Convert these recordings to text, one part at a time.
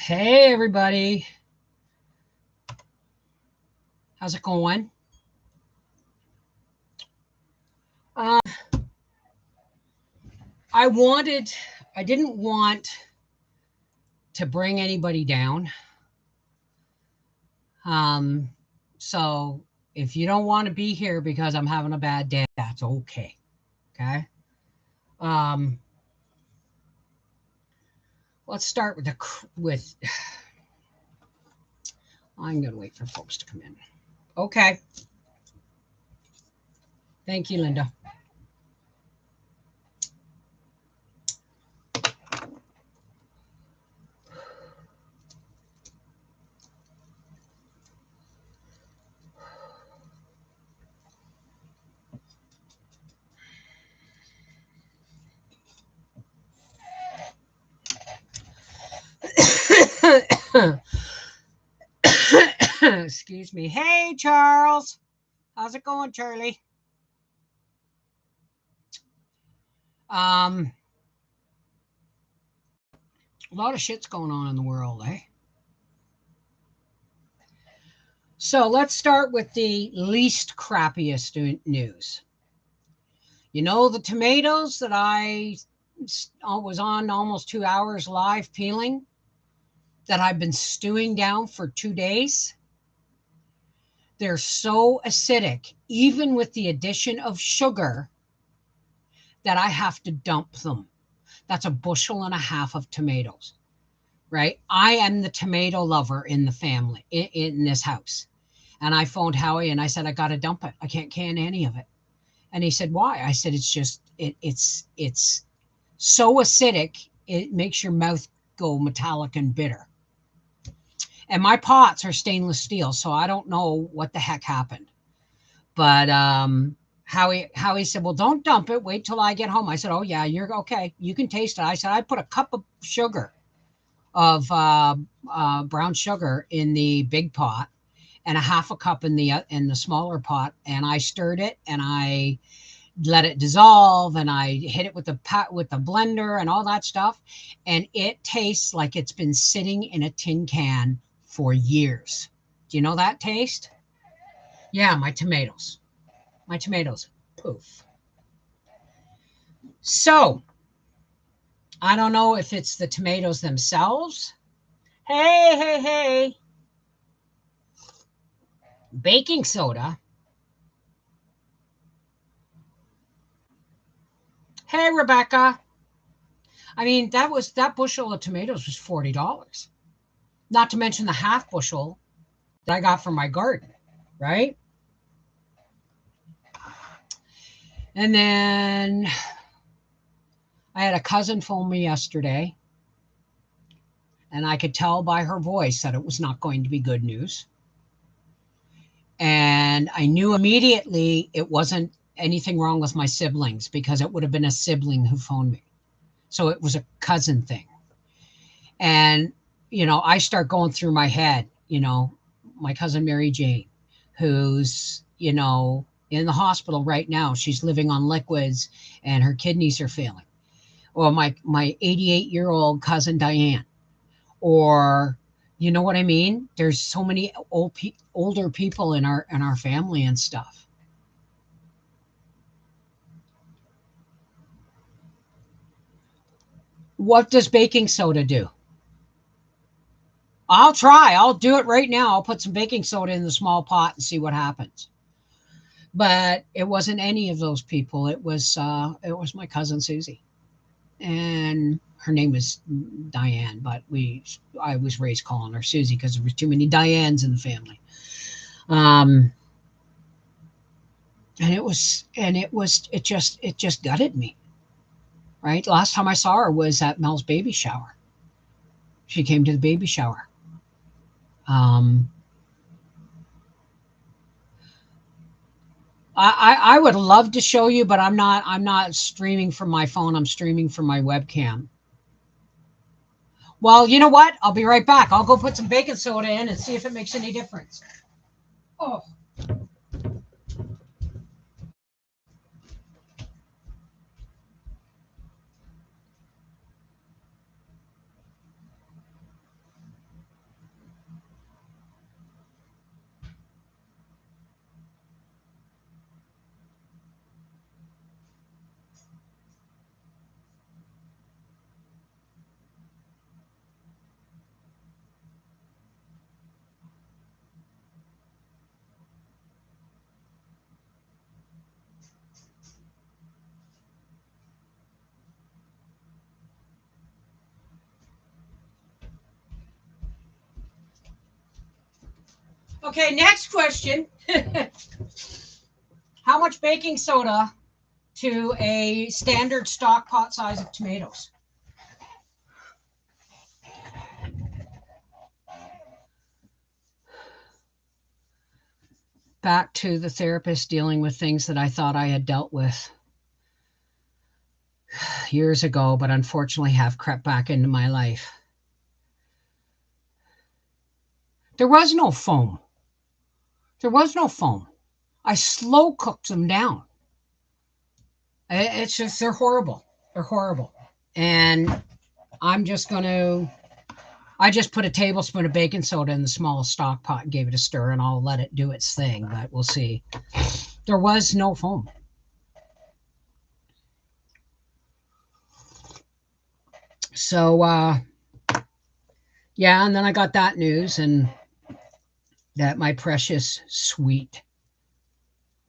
Hey, everybody. How's it going? Uh, I wanted, I didn't want to bring anybody down. Um, so if you don't want to be here because I'm having a bad day, that's okay. Okay. Um, let's start with with. I'm gonna wait for folks to come in. Okay. Thank you, Linda. Excuse me. Hey, Charles. How's it going, Charlie? Um, a lot of shit's going on in the world, eh? So let's start with the least crappiest news. You know, the tomatoes that I was on almost 2 hours live peeling that I've been stewing down for 2 days? They're so acidic, even with the addition of sugar, that I have to dump them. That's a bushel and a half of tomatoes, right? I am the tomato lover in the family, in this house. And I phoned Howie and I said, I got to dump it. I can't can any of it. And he said, why? I said, it's just, it's so acidic, it makes your mouth go metallic and bitter. And my pots are stainless steel, so I don't know what the heck happened. But Howie said, well, don't dump it. Wait till I get home. I said, oh, yeah, you're okay. You can taste it. I said, I put a cup of sugar, of brown sugar in the big pot and a half a cup in the smaller pot, and I stirred it and I let it dissolve and I hit it with the blender and all that stuff, and it tastes like it's been sitting in a tin can for years. Do you know that taste? Yeah, my tomatoes. My tomatoes. Poof. So, I don't know if it's the tomatoes themselves. Hey, hey, hey. Baking soda. Hey, Rebecca. I mean, that bushel of tomatoes was $40. Not to mention the half bushel that I got from my garden, right? And then I had a cousin phone me yesterday, and I could tell by her voice that it was not going to be good news. And I knew immediately it wasn't anything wrong with my siblings, because it would have been a sibling who phoned me. So it was a cousin thing. And, I start going through my head, my cousin Mary Jane, who's, in the hospital right now. She's living on liquids and her kidneys are failing. Or my 88-year-old cousin Diane. Or, you know what I mean? There's so many older people in our family and stuff. What does baking soda do? I'll try. I'll do it right now. I'll put some baking soda in the small pot and see what happens. But it wasn't any of those people. It was my cousin Susie, and her name was Diane. But I was raised calling her Susie because there was too many Dianes in the family. Um, and it just gutted me. Right. Last time I saw her was at Mel's baby shower. She came to the baby shower. Um, I would love to show you, but I'm not streaming from my phone. I'm streaming from my webcam. Well, you know what? I'll be right back. I'll go put some baking soda in and see if it makes any difference. Oh, Okay, next question. How much baking soda to a standard stock pot size of tomatoes? Back to the therapist dealing with things that I thought I had dealt with years ago, but unfortunately have crept back into my life. There was no foam. There was no foam. I slow cooked them down. It's just, they're horrible. They're horrible. And I'm just going to, I just put a tablespoon of baking soda in the smallest stock pot and gave it a stir, and I'll let it do its thing, but we'll see. There was no foam. So, yeah, and then I got that news, and that my precious, sweet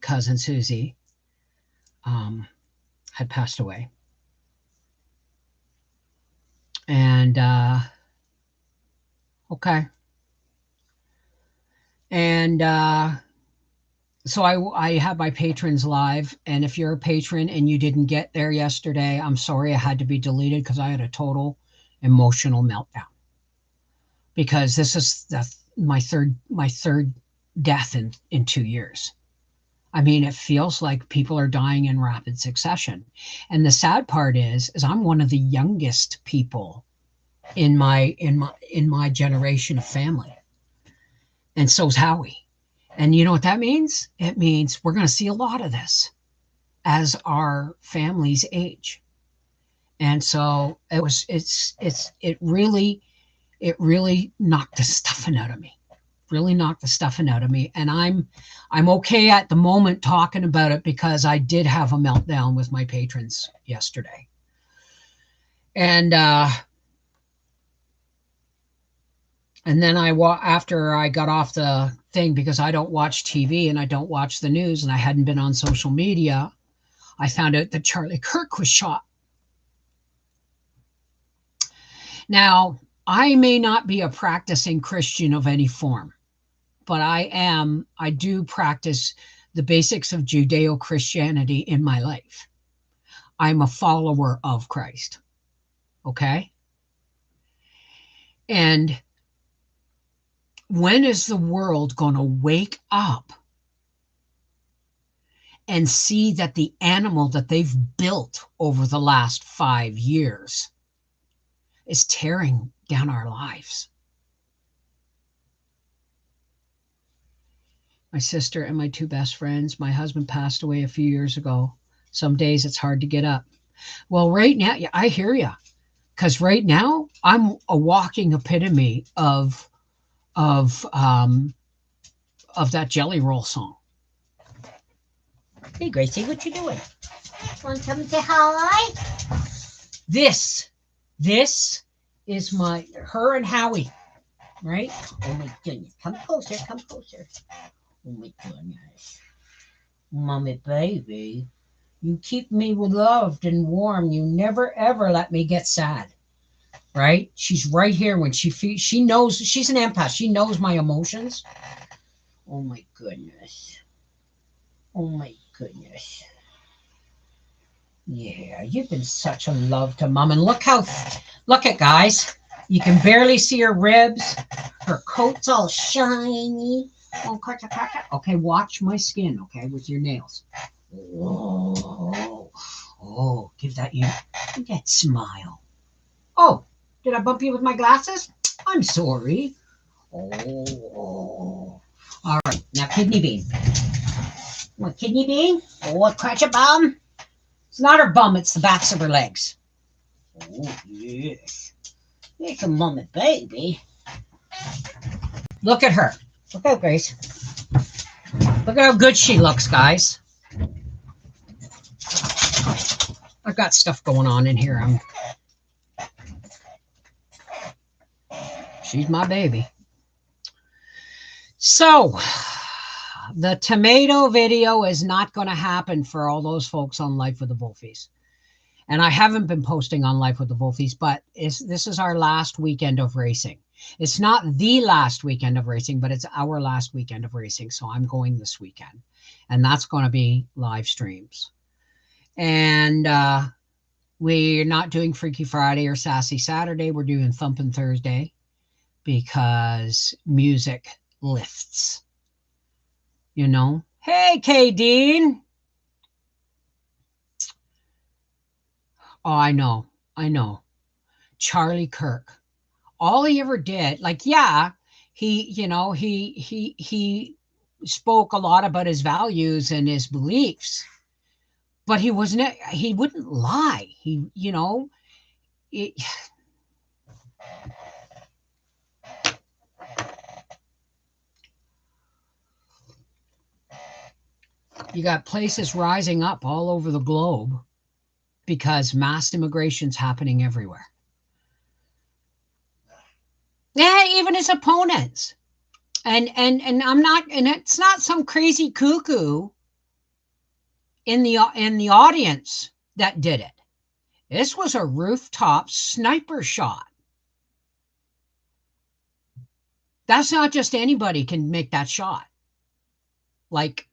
cousin Susie had passed away. And, okay. And so I have my patrons live. And if you're a patron and you didn't get there yesterday, I'm sorry I had to be deleted because I had a total emotional meltdown. Because this is my third death in 2 years. I mean, it feels like people are dying in rapid succession. And the sad part is I'm one of the youngest people in my generation of family. And so's Howie. And you know what that means? It means we're going to see a lot of this as our families age. And so it really knocked the stuffing out of me. Really knocked the stuffing out of me. And I'm okay at the moment talking about it because I did have a meltdown with my patrons yesterday. And then after I got off the thing, because I don't watch TV and I don't watch the news and I hadn't been on social media, I found out that Charlie Kirk was shot. Now, I may not be a practicing Christian of any form, but I do practice the basics of Judeo-Christianity in my life. I'm a follower of Christ. Okay? And when is the world going to wake up and see that the animal that they've built over the last 5 years is tearing down our lives? My sister and my 2 best friends, my husband passed away a few years ago. Some days it's hard to get up. Well, right now, yeah, I hear you. Because right now, I'm a walking epitome of that Jelly Roll song. Hey, Gracie, what you doing? Want to come and say hi? This is her and Howie, right? Oh my goodness, come closer, come closer. Oh my goodness. Mommy baby, You keep me loved and warm. You never ever let me get sad. Right? She's right here when she knows. She's an empath. She knows my emotions. oh my goodness. Oh my goodness. Yeah, you've been such a love to Mom. And look at guys. You can barely see her ribs. Her coat's all shiny. Oh, okay, watch my skin, okay, with your nails. Oh, give that smile. Oh, did I bump you with my glasses? I'm sorry. Oh. All right, now kidney bean. What, kidney bean? Oh, crash a bum. It's not her bum, it's the backs of her legs. Oh, yes. It's a mommy baby. Look at her. Look at Grace. Look at how good she looks, guys. I've got stuff going on in here. She's my baby. So, the tomato video is not going to happen for all those folks on Life with the Wolfies. And I haven't been posting on Life with the Wolfies, but this is our last weekend of racing. It's not the last weekend of racing, but it's our last weekend of racing. So I'm going this weekend, and that's going to be live streams. And we're not doing Freaky Friday or Sassy Saturday. We're doing Thumpin' Thursday because music lifts. You know? Hey, K. Dean. Oh, I know. I know. Charlie Kirk. All he ever did, like, yeah, he spoke a lot about his values and his beliefs, but he wouldn't lie. It, you got places rising up all over the globe because mass immigration's happening everywhere. Yeah, even his opponents. And it's not some crazy cuckoo in the audience that did it. This was a rooftop sniper shot. That's not just anybody can make that shot. Like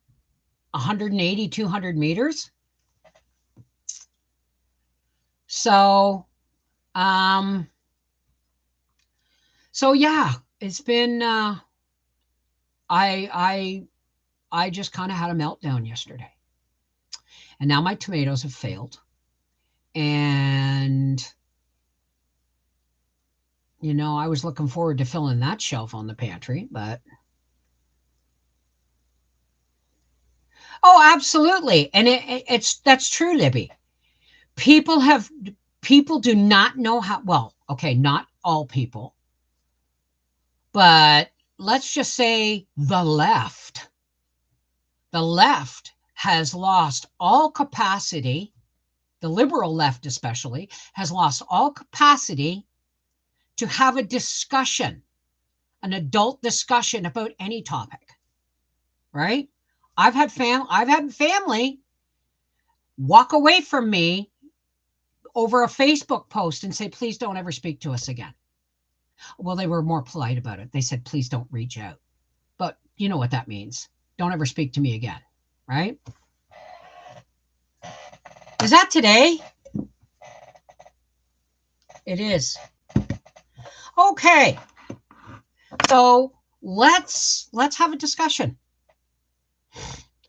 180, 200 meters. So, yeah, it's been, I just kind of had a meltdown yesterday. And now my tomatoes have failed. And, I was looking forward to filling that shelf on the pantry, but. Oh, absolutely. And that's true, Libby. People do not know how, well, okay, not all people, but let's just say the left has lost all capacity. The liberal left especially has lost all capacity to have a discussion, an adult discussion about any topic, right? I've had family walk away from me over a Facebook post and say, please don't ever speak to us again. Well, they were more polite about it. They said, please don't reach out. But you know what that means. Don't ever speak to me again, right? Is that today? It is. Okay. So let's have a discussion.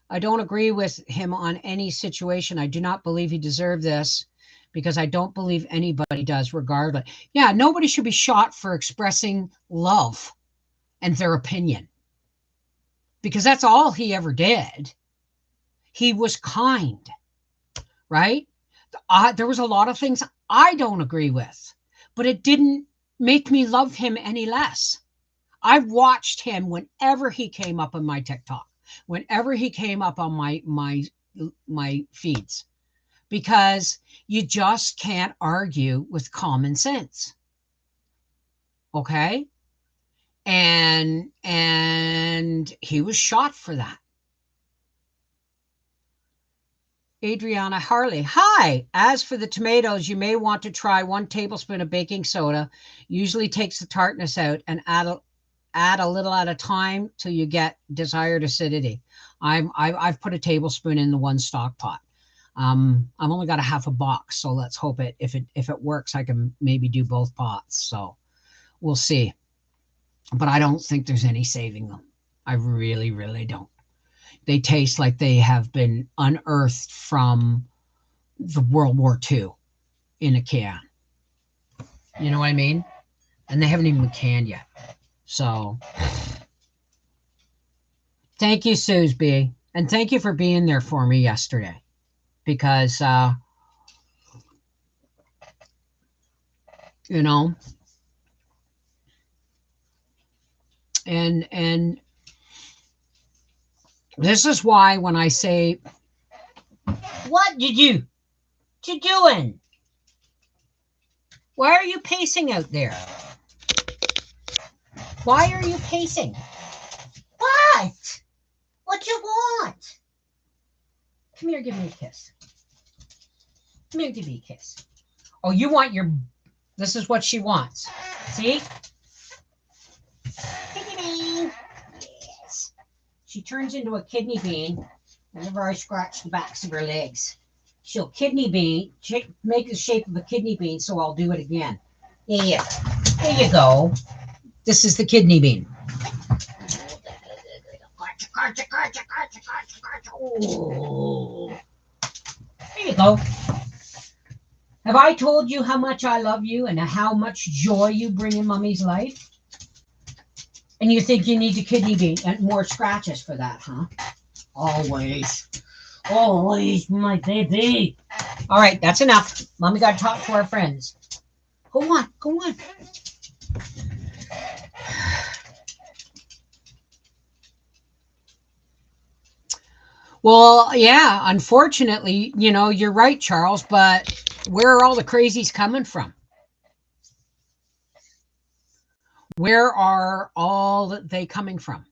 I don't agree with him on any situation. I do not believe he deserved this because I don't believe anybody does, regardless. Yeah, nobody should be shot for expressing love and their opinion because that's all he ever did. He was kind, right? There was a lot of things I don't agree with, but it didn't make me love him any less. I've watched him whenever he came up on my TikTok, whenever he came up on my feeds, because you just can't argue with common sense. Okay? And he was shot for that. Adriana Harley. Hi. As for the tomatoes, you may want to try 1 tablespoon of baking soda. Usually takes the tartness out, and add a little at a time till you get desired acidity. I've put a tablespoon in the 1 stock pot. I've only got a half a box, so let's hope if it works, I can maybe do both pots. So we'll see. But I don't think there's any saving them. I really, really don't. They taste like they have been unearthed from the World War II in a can. You know what I mean? And they haven't even been canned yet. So thank you, Suze B. And thank you for being there for me yesterday. Because, and this is why when I say, what you doing? Why are you pacing out there? Why are you pacing? What? What you want? Come here, give me a kiss. Come here, give me a kiss. Oh, you want this is what she wants. See? She turns into a kidney bean whenever I scratch the backs of her legs. She'll kidney bean, make the shape of a kidney bean, so I'll do it again. There you go. This is the kidney bean. Oh, there you go. Have I told you how much I love you and how much joy you bring in Mummy's life? And you think you need a kidney bean and more scratches for that, huh? Always. Always, my baby. All right, that's enough. Mommy got to talk to our friends. Go on, go on. Well, yeah, unfortunately, you're right, Charles, but where are all the crazies coming from? Where are all they coming from?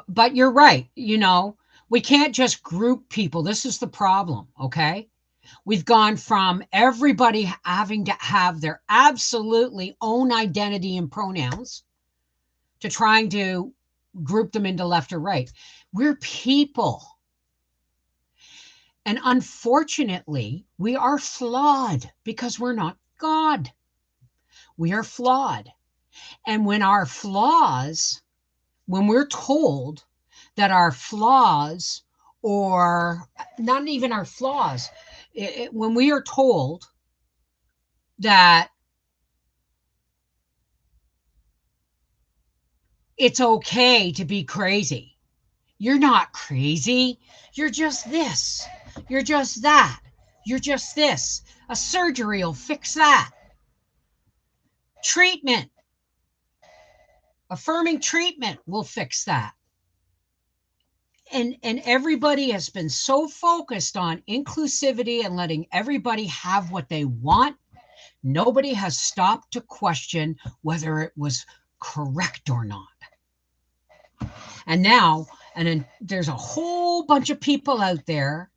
But you're right. We can't just group people. This is the problem. Okay. We've gone from everybody having to have their absolutely own identity and pronouns to trying to group them into left or right. We're people. And unfortunately, we are flawed because we're not God. We are flawed. And when we're told that our flaws, or not even our flaws, when we are told that it's okay to be crazy, you're not crazy. You're just this. You're just that. You're just this. A surgery will fix that. Treatment, affirming treatment will fix that. And everybody has been so focused on inclusivity and letting everybody have what they want. Nobody has stopped to question whether it was correct or not. And now, then there's a whole bunch of people out there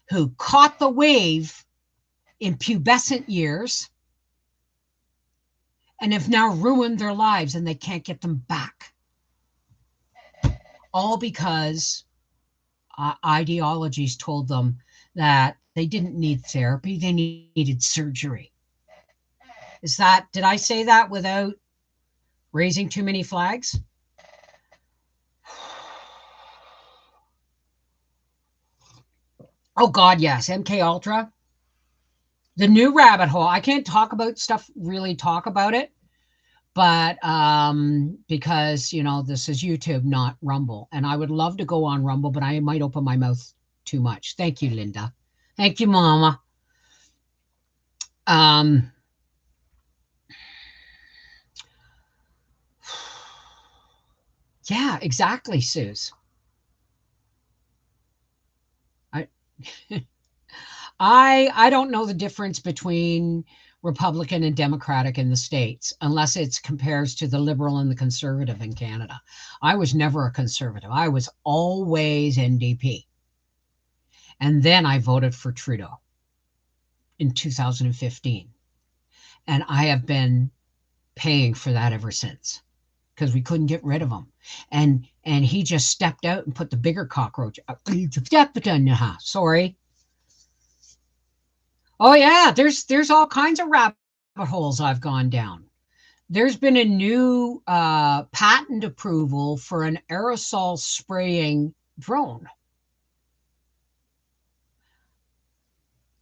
who caught the wave in pubescent years and have now ruined their lives and they can't get them back. All because ideologies told them that they didn't need therapy, they needed surgery. Did I say that without raising too many flags? Oh God, yes. MK Ultra. The new rabbit hole. I can't talk about it, but because this is YouTube, not Rumble, and I would love to go on Rumble, but I might open my mouth too much. Thank you, Linda. Thank you, Mama. Yeah, exactly, Suze. I don't know the difference between Republican and Democratic in the States, unless it compares to the liberal and the conservative in Canada. I was never a conservative. I was always NDP. And then I voted for Trudeau in 2015. And I have been paying for that ever since because we couldn't get rid of him. And he just stepped out and put the bigger cockroach. Sorry. Oh yeah, there's all kinds of rabbit holes I've gone down. There's been a new patent approval for an aerosol spraying drone.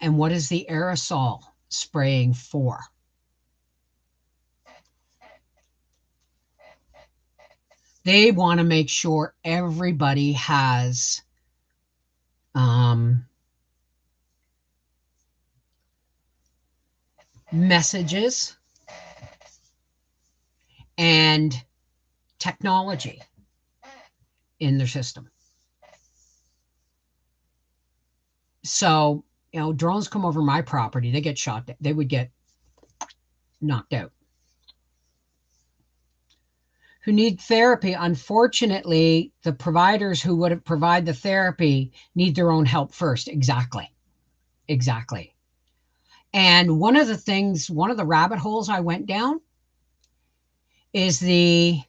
And what is the aerosol spraying for? They want to make sure everybody has messages and technology in their system. So, drones come over my property, they get shot, they would get knocked out. Who need therapy. Unfortunately, the providers who would provide the therapy need their own help first. Exactly. And one of the things, one of the rabbit holes I went down is the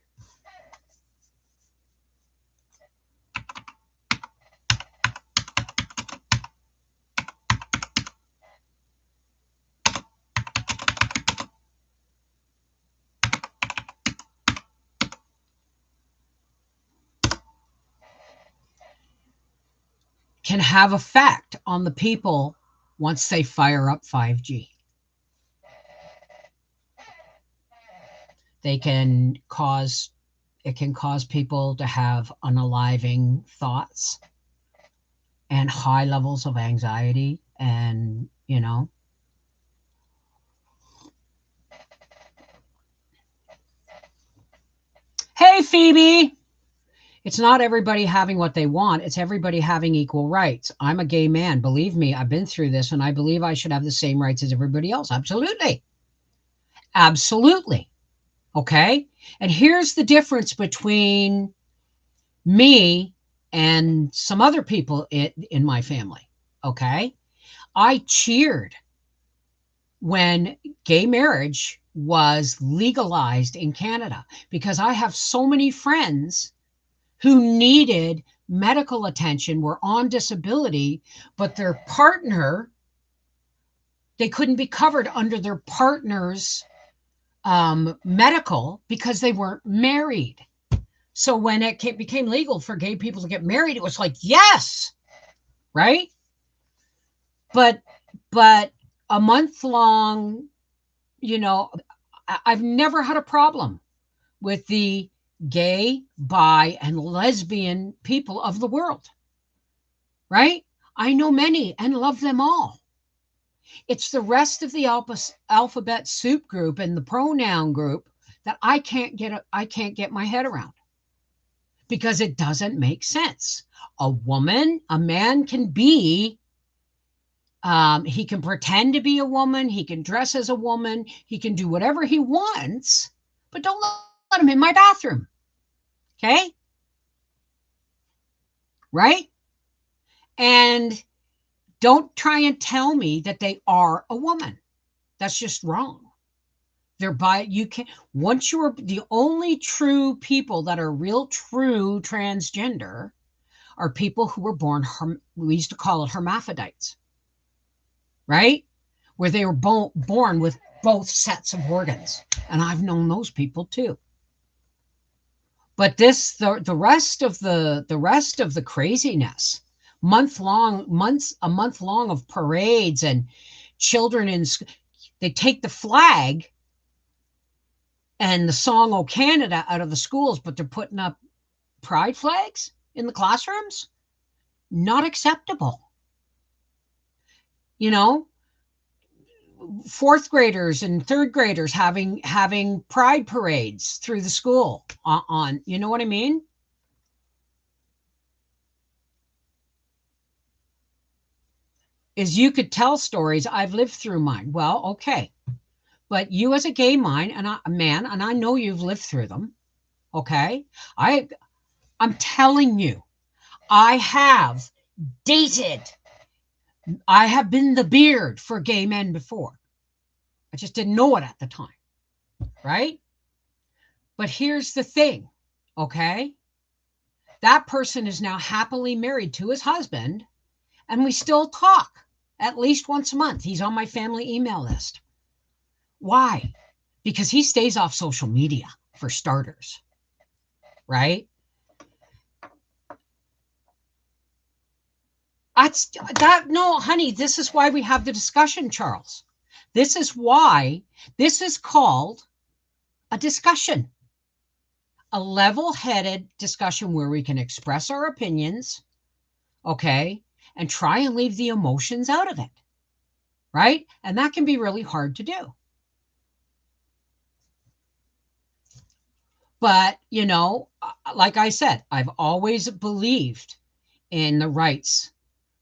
can have effect on the people once they fire up 5G. They can cause it can cause people to have unaliving thoughts and high levels of anxiety, and hey Phoebe, it's not everybody having what they want, it's everybody having equal rights. I'm a gay man, believe me, I've been through this, and I believe I should have the same rights as everybody else. Absolutely. Absolutely. Okay. And here's the difference between me and some other people in my family. Okay. I cheered when gay marriage was legalized in Canada because I have so many friends who needed medical attention, were on disability, but their partner, they couldn't be covered under their partner's medical because they weren't married. So when it became legal for gay people to get married, it was like, yes, right? But a month long, I've never had a problem with the gay, bi, and lesbian people of the world, right? I know many and love them all. It's the rest of the alphabet soup group and the pronoun group that I can't get my head around because it doesn't make sense. A man can be, he can pretend to be a woman, he can dress as a woman, he can do whatever he wants, but don't let him in my bathroom. Okay? Right? And don't try and tell me that they are a woman. That's just wrong. You can, once you're the only true people that are real true transgender are people who were born, we used to call it hermaphrodites, right? Where they were born with both sets of organs. And I've known those people too. But the rest of the craziness, a month long of parades and children they take the flag and the song "O Canada" out of the schools, but they're putting up pride flags in the classrooms. Not acceptable. Fourth graders and third graders having pride parades through the school on, you know what I mean? Is you could tell stories. I've lived through mine. Well, okay. But you as a gay man, and I know you've lived through them. Okay. I'm telling you, I have dated. I have been the beard for gay men before. I just didn't know it at the time. Right? But here's the thing. Okay. That person is now happily married to his husband, and we still talk at least once a month. He's on my family email list. Why? Because he stays off social media, for starters, right? No, honey, this is why we have the discussion, Charles. This is why this is called a discussion, a level-headed discussion where we can express our opinions, okay, and try and leave the emotions out of it, right? And that can be really hard to do. But, like I said, I've always believed in the rights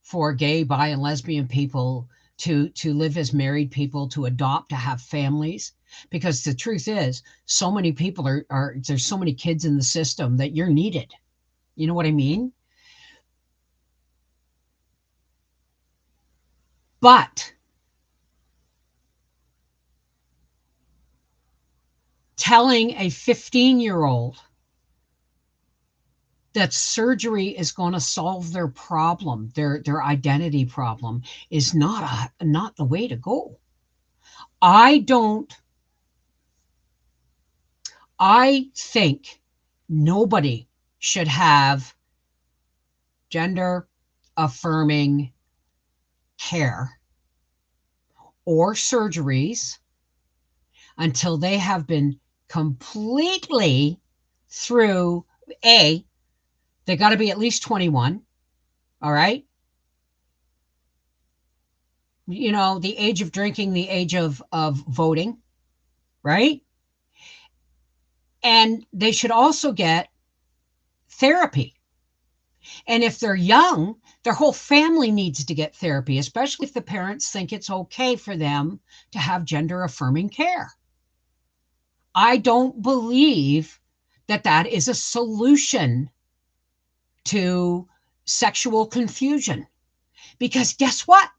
for gay, bi, and lesbian people to live as married people, to adopt, to have families. Because the truth is, so many people there's so many kids in the system that you're needed. You know what I mean? But telling a 15-year-old that surgery is going to solve their problem, their identity problem, is not the way to go. I don't I think nobody should have gender affirming care or surgeries until they have been completely through they got to be at least 21, all right? You know, the age of drinking, the age of voting, right? And they should also get therapy. And if they're young, their whole family needs to get therapy, especially if the parents think it's okay for them to have gender affirming care. I don't believe that that is a solution to sexual confusion. Because guess what?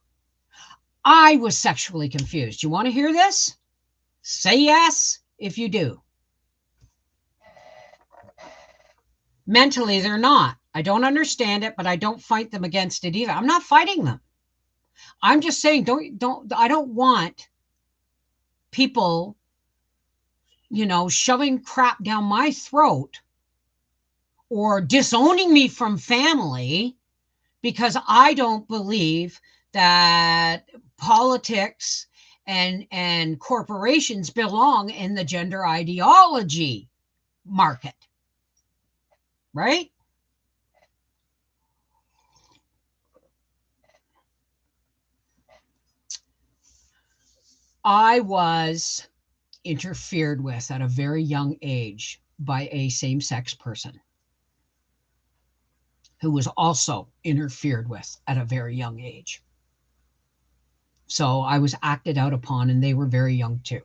I was sexually confused. You want to hear this? Say yes if you do. Mentally, they're not. I don't understand it, but I don't fight them against it either. I'm not fighting them. I'm just saying, I don't want people, shoving crap down my throat or disowning me from family because I don't believe that politics and corporations belong in the gender ideology market, right? I was interfered with at a very young age by a same-sex person who was also interfered with at a very young age. So I was acted out upon, and they were very young too.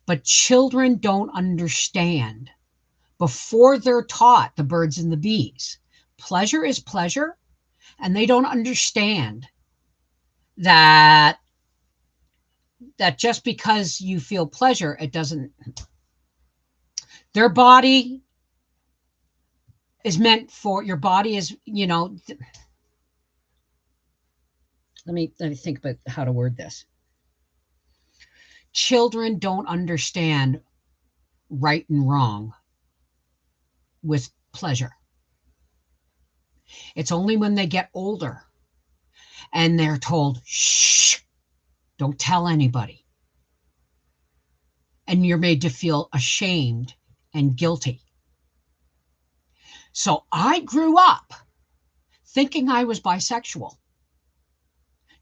But children don't understand before they're taught the birds and the bees. Pleasure is pleasure, and they don't understand that just because you feel pleasure, it doesn't. Their body is meant for, your body is, let me think about how to word this. Children don't understand right and wrong with pleasure. It's only when they get older and they're told, shh, don't tell anybody. And you're made to feel ashamed and guilty. So I grew up thinking I was bisexual.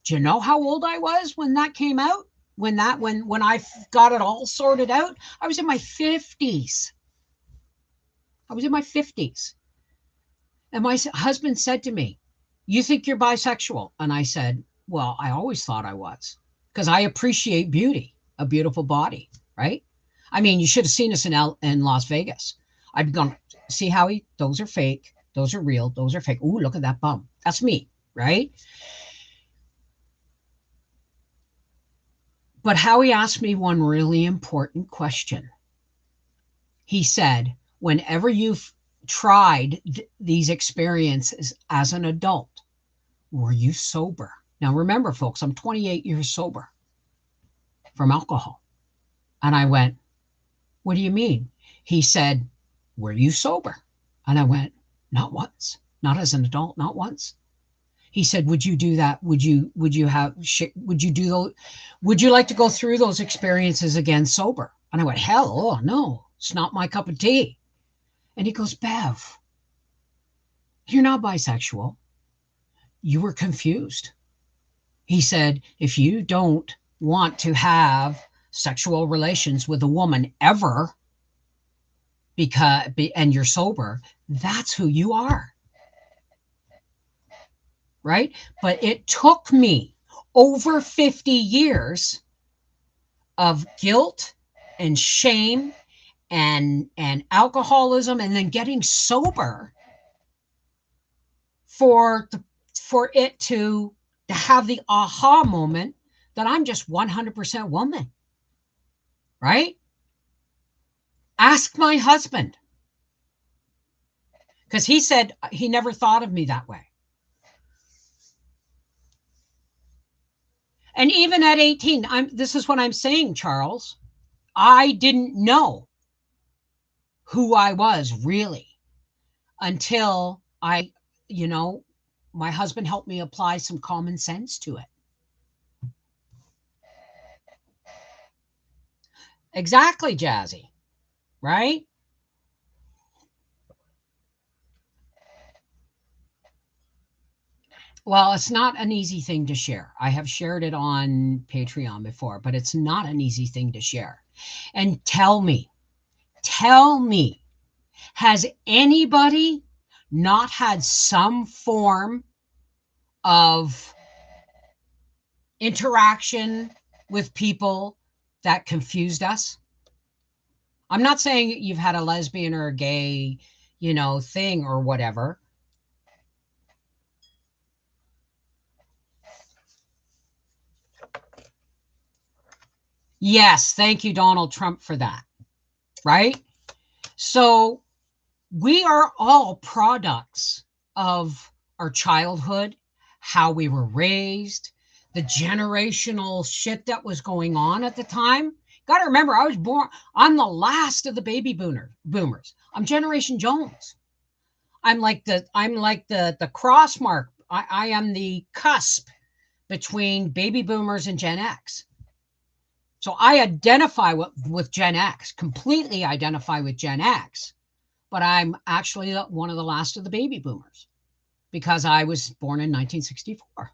Do you know how old I was when that came out? When I got it all sorted out? I was in my 50s. And my husband said to me, "You think you're bisexual?" And I said, "Well, I always thought I was, because I appreciate beauty, a beautiful body, right? I mean, you should have seen us in Las Vegas. I'd gone, see, Howie, those are fake. Those are real. Those are fake. Ooh, look at that bum. That's me, right?" But Howie asked me one really important question. He said, whenever you've tried these experiences as an adult, were you sober? Now, remember, folks, I'm 28 years sober from alcohol. And I went, "What do you mean?" He said, "Were you sober?" And I went, "Not once. Not as an adult, not once." He said, "Would you do that? Would you like to go through those experiences again sober?" And I went, "Hell, oh no, it's not my cup of tea." And he goes, "Bev, you're not bisexual. You were confused." He said, "If you don't want to have sexual relations with a woman ever and you're sober, that's who you are." Right? But it took me over 50 years of guilt and shame and alcoholism, and then getting sober for it to have the aha moment that I'm just 100% woman, right? Ask my husband, because he said he never thought of me that way. And even at 18, this is what I'm saying, Charles. I didn't know who I was really until you know, my husband helped me apply some common sense to it. Exactly, Jazzy, right? Well, it's not an easy thing to share. I have shared it on Patreon before, but it's not an easy thing to share. And tell me, has anybody not had some form of interaction with people that confused us? I'm not saying you've had a lesbian or a gay, thing or whatever. Yes, thank you, Donald Trump, for that. Right? So we are all products of our childhood, how we were raised, the generational shit that was going on at the time. Got to remember, I'm the last of the baby boomers. I'm Generation Jones. I'm like the cross mark. I am the cusp between baby boomers and Gen X. So I identify with Gen X, completely identify with Gen X, but I'm actually one of the last of the baby boomers because I was born in 1964.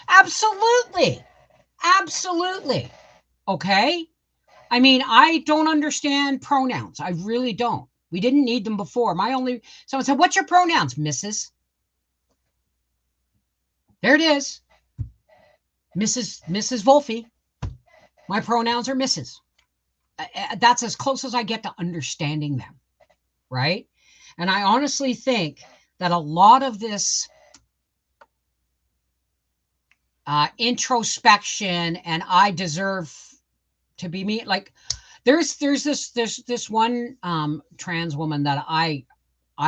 Absolutely. Absolutely. Okay. I mean, I don't understand pronouns. I really don't. We didn't need them before. Someone said, "What's your pronouns, Mrs.?" There it is. Mrs. Wolfie. My pronouns are Mrs. That's as close as I get to understanding them. Right. And I honestly think that a lot of this introspection and I deserve to be me, like there's this one trans woman that I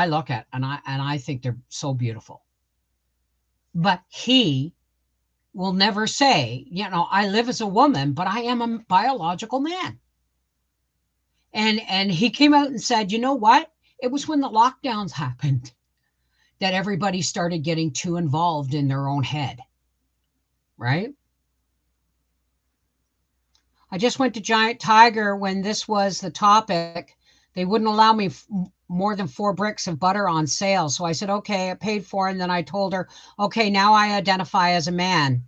look at and I think they're so beautiful, but he will never say, I live as a woman, but I am a biological man. And he came out and said, you know what, it was when the lockdowns happened that everybody started getting too involved in their own head. Right. I just went to Giant Tiger when this was the topic. They wouldn't allow me more than 4 bricks of butter on sale. So I said, okay, I paid for it. And then I told her, okay, now I identify as a man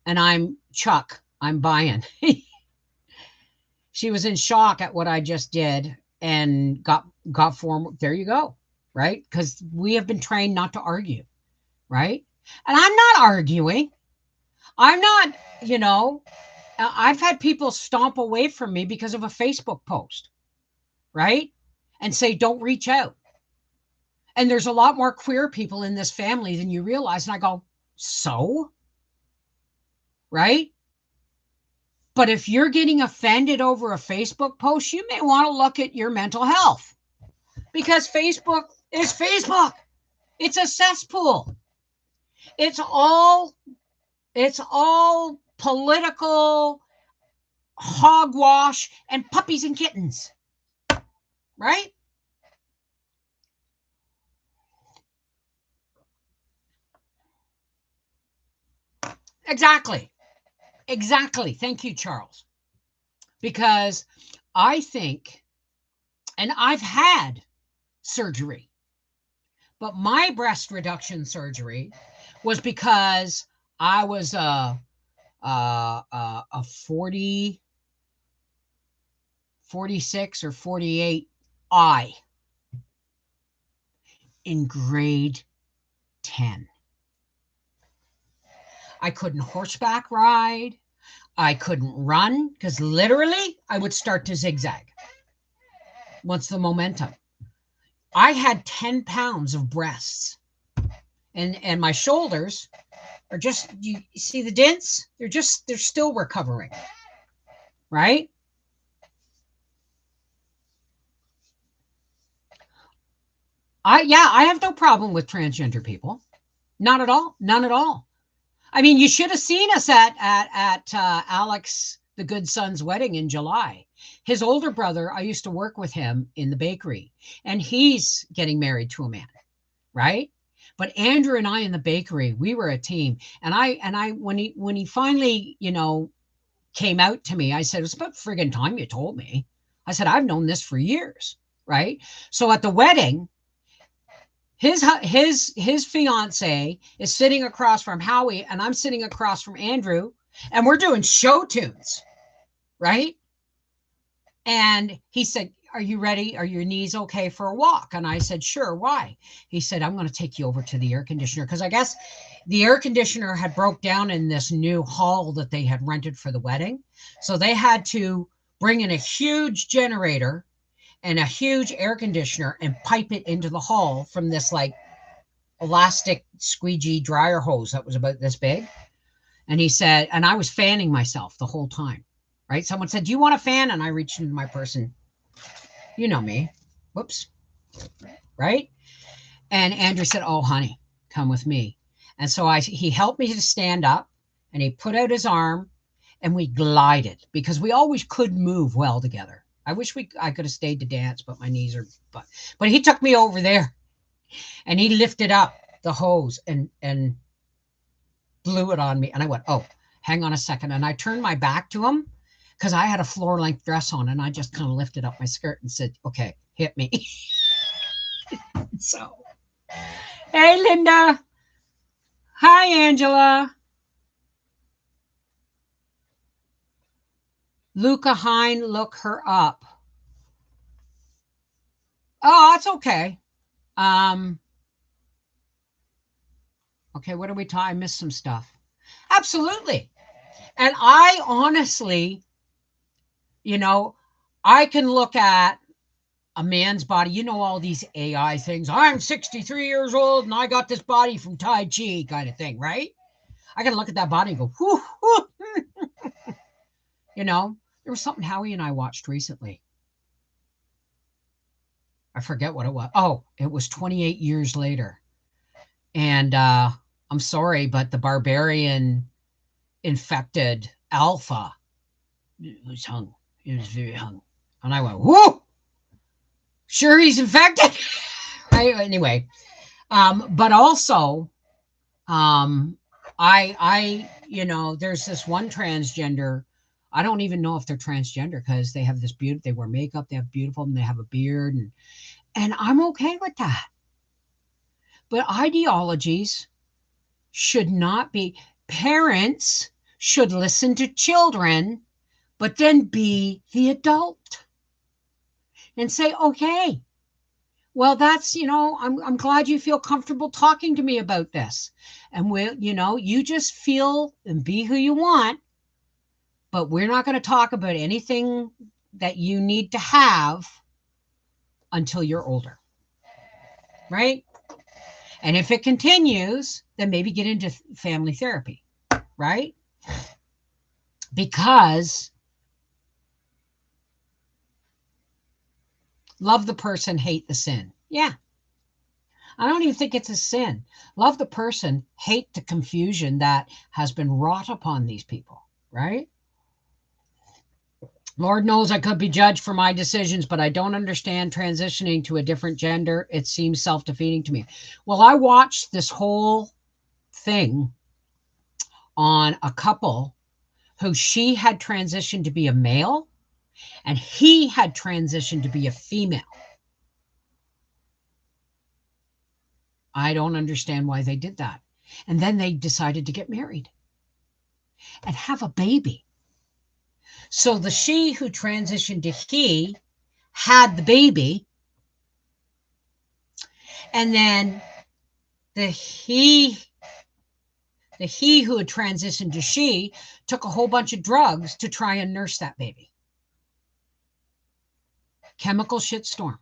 and I'm Chuck. I'm buying. She was in shock at what I just did and got form. There you go. Right. Because we have been trained not to argue. Right. And I'm not arguing. I'm not, I've had people stomp away from me because of a Facebook post, right? And say, don't reach out. And there's a lot more queer people in this family than you realize. And I go, so? Right? But if you're getting offended over a Facebook post, you may want to look at your mental health because Facebook is Facebook. It's a cesspool. It's all political hogwash and puppies and kittens. Right? Exactly. Exactly. Thank you, Charles. Because I think, and I've had surgery, but my breast reduction surgery was because I was a 40, 46 or 48 I in grade 10. I couldn't horseback ride. I couldn't run because literally I would start to zigzag. What's the momentum? I had 10 pounds of breasts and my shoulders are just, you see the dents? They're still recovering, right? I have no problem with transgender people. Not at all. None at all. I mean, you should have seen us at Alex the good son's wedding in July. His older brother, I used to work with him in the bakery, and he's getting married to a man, right? But Andrew and I in the bakery, we were a team. And I when he finally, came out to me, I said, it's about friggin' time you told me. I said, I've known this for years, right? So at the wedding, his fiance is sitting across from Howie, and I'm sitting across from Andrew, and we're doing show tunes, right? And he said, are you ready? Are your knees okay for a walk? And I said, sure. Why? He said, I'm going to take you over to the air conditioner, because I guess the air conditioner had broke down in this new hall that they had rented for the wedding. So they had to bring in a huge generator and a huge air conditioner and pipe it into the hall from this like elastic squeegee dryer hose that was about this big. And he said, and I was fanning myself the whole time, right? Someone said, do you want a fan? And I reached into my purse, and you know me. Whoops. Right? And Andrew said, oh, honey, come with me. And so he helped me to stand up, and he put out his arm, and we glided, because we always could move well together. I wish I could have stayed to dance, but my knees are, but he took me over there, and he lifted up the hose and blew it on me. And I went, oh, hang on a second. And I turned my back to him, because I had a floor length dress on, and I just kind of lifted up my skirt and said, okay, hit me. So, hey, Linda. Hi, Angela. Luca Hine, look her up. Oh, that's okay. Okay, what are we talking? I missed some stuff. Absolutely. And I honestly, I can look at a man's body, all these AI things. I'm 63 years old and I got this body from Tai Chi kind of thing, right? I can look at that body and go, whoo, whoo. There was something Howie and I watched recently. I forget what it was. Oh, it was 28 years later. And I'm sorry, but the barbarian infected alpha. It was hung. He was very hung. And I went, whoo! Sure he's infected? Anyway. But also, there's this one transgender. I don't even know if they're transgender, because they have this they wear makeup, they have beautiful, and they have a beard, and I'm okay with that. But ideologies should not be. Parents should listen to children, but then be the adult and say, okay, well, that's, I'm glad you feel comfortable talking to me about this. And you just feel and be who you want, but we're not going to talk about anything that you need to have until you're older. Right? And if it continues, then maybe get into family therapy, right? Because love the person, hate the sin. Yeah. I don't even think it's a sin. Love the person, hate the confusion that has been wrought upon these people, right? Lord knows I could be judged for my decisions, but I don't understand transitioning to a different gender. It seems self-defeating to me. Well, I watched this whole thing on a couple who she had transitioned to be a male and he had transitioned to be a female. I don't understand why they did that. And then they decided to get married and have a baby. So the she who transitioned to he had the baby, and then the he who had transitioned to she took a whole bunch of drugs to try and nurse that baby. Chemical shitstorm.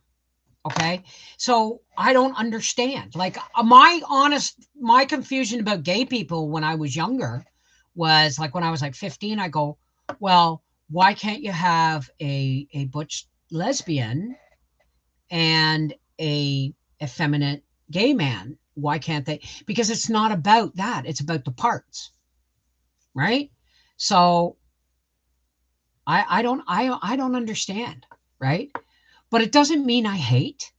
Okay. So I don't understand. Like my confusion about gay people when I was younger was like when I was like 15, I go, well, why can't you have a butch lesbian and a effeminate gay man? Why can't they? Because it's not about that. It's about the parts, right? So I don't understand, right? But it doesn't mean I hate.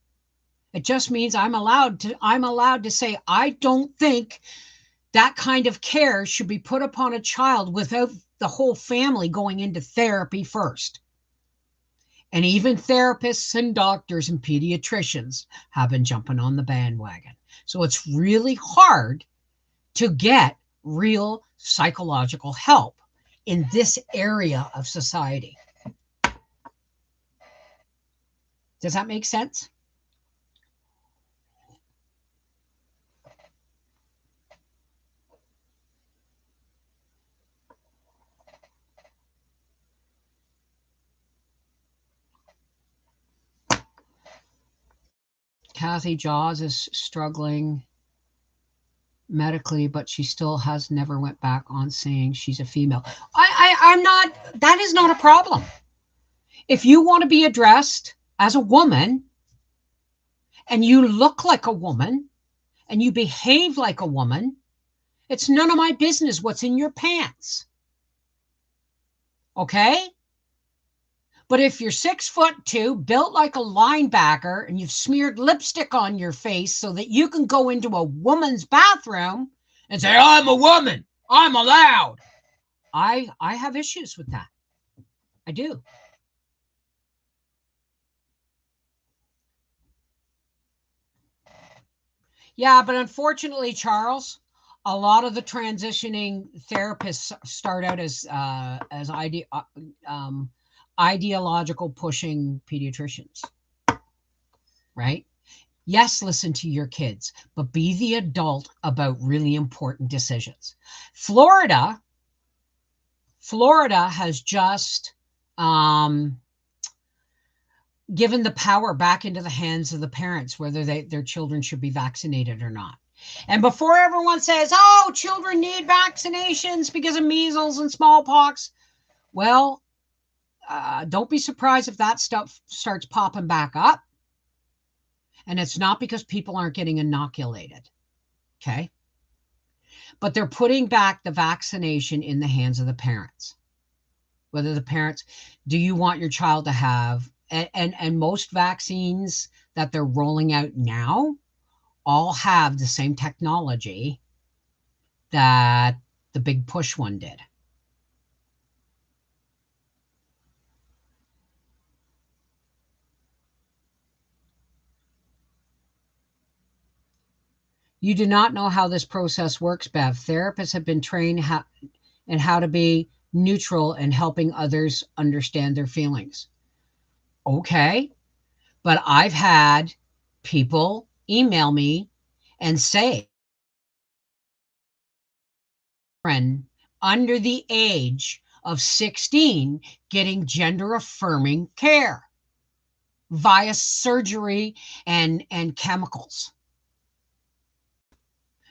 It just means I'm allowed to say I don't think that kind of care should be put upon a child without the whole family going into therapy first. And even therapists and doctors and pediatricians have been jumping on the bandwagon. So it's really hard to get real psychological help in this area of society. Does that make sense? Kathy Jaws is struggling medically, but she still has never went back on saying she's a female. I'm not, that is not a problem. If you want to be addressed as a woman and you look like a woman and you behave like a woman, it's none of my business what's in your pants. Okay? But if you're 6'2", built like a linebacker, and you've smeared lipstick on your face so that you can go into a woman's bathroom and say, I'm a woman, I'm allowed. I have issues with that. I do. Yeah, but unfortunately, Charles, a lot of the transitioning therapists start out as um, ideological pushing pediatricians, right? Yes, listen to your kids, but be the adult about really important decisions. Florida, Florida has just given the power back into the hands of the parents, whether their children should be vaccinated or not. And before everyone says, oh, children need vaccinations because of measles and smallpox, well, don't be surprised if that stuff starts popping back up. And it's not because people aren't getting inoculated. Okay. But they're putting back the vaccination in the hands of the parents. Whether the parents, do you want your child to have, and most vaccines that they're rolling out now all have the same technology that the big push one did. You do not know how this process works, Bev. Therapists have been trained in how to be neutral and helping others understand their feelings. Okay, but I've had people email me and say, under the age of 16 getting gender affirming care via surgery and chemicals.